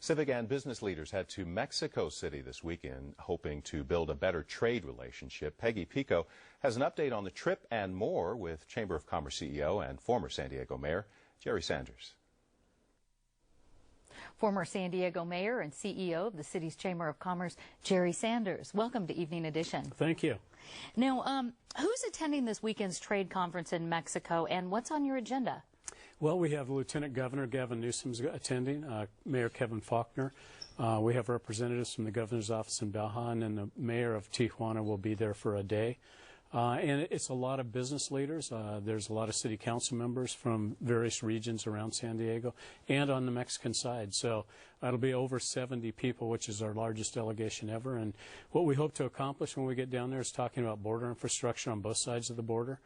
Civic and business leaders head to Mexico City this weekend, hoping to build a better trade relationship. Peggy Pico has an update on the trip and more with Chamber of Commerce CEO and former San Diego Mayor Jerry Sanders. Former San Diego Mayor and CEO of the city's Chamber of Commerce, Jerry Sanders. Welcome to Evening Edition. Thank you. Now, who's attending this weekend's trade conference in Mexico, and what's on your agenda? Well, we have Lieutenant Governor Gavin Newsom's attending, Mayor Kevin Faulconer. We have representatives from the governor's office in Belhan, and the mayor of Tijuana will be there for a day. And it's a lot of business leaders. There's a lot of city council members from various regions around San Diego and on the Mexican side. So it'll be over 70 people, which is our largest delegation ever. And what we hope to accomplish when we get down there is talking about border infrastructure on both sides of the border,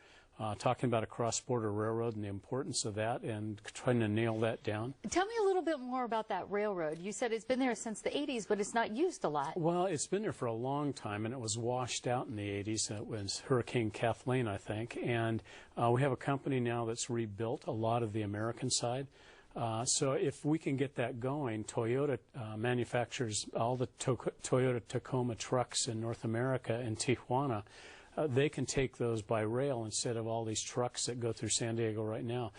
talking about a cross-border railroad and the importance of that and trying to nail that down. Tell me a little bit more about that railroad. You said it's been there since the 80s, but it's not used a lot. Well, it's been there for a long time, and it was washed out in the 80s. It was Hurricane Kathleen, I think. And we have a company now that's rebuilt a lot of the American side. So if we can get that going, Toyota manufactures all the Toyota Tacoma trucks in North America in Tijuana. They can take those by rail instead of all these trucks that go through San Diego right now.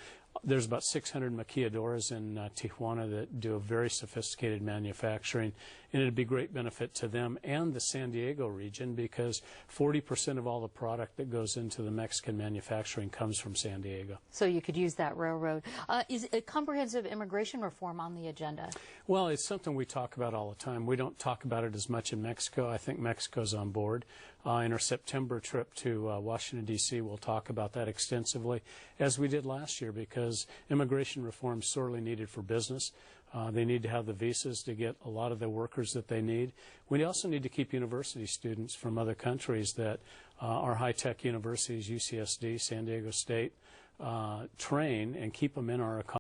There's about 600 maquiladoras in Tijuana that do a very sophisticated manufacturing, and it'd be great benefit to them and the San Diego region because 40% of all the product that goes into the Mexican manufacturing comes from San Diego. So you could use that railroad. Is a comprehensive immigration reform on the agenda? Well, it's something we talk about all the time. We don't talk about it as much in Mexico. I think Mexico's on board. In our September trip to Washington, D.C., we'll talk about that extensively, as we did last year, because immigration reform is sorely needed for business. They need to have the visas to get a lot of the workers that they need. We also need to keep university students from other countries that are high-tech universities, UCSD, San Diego State, train and keep them in our economy.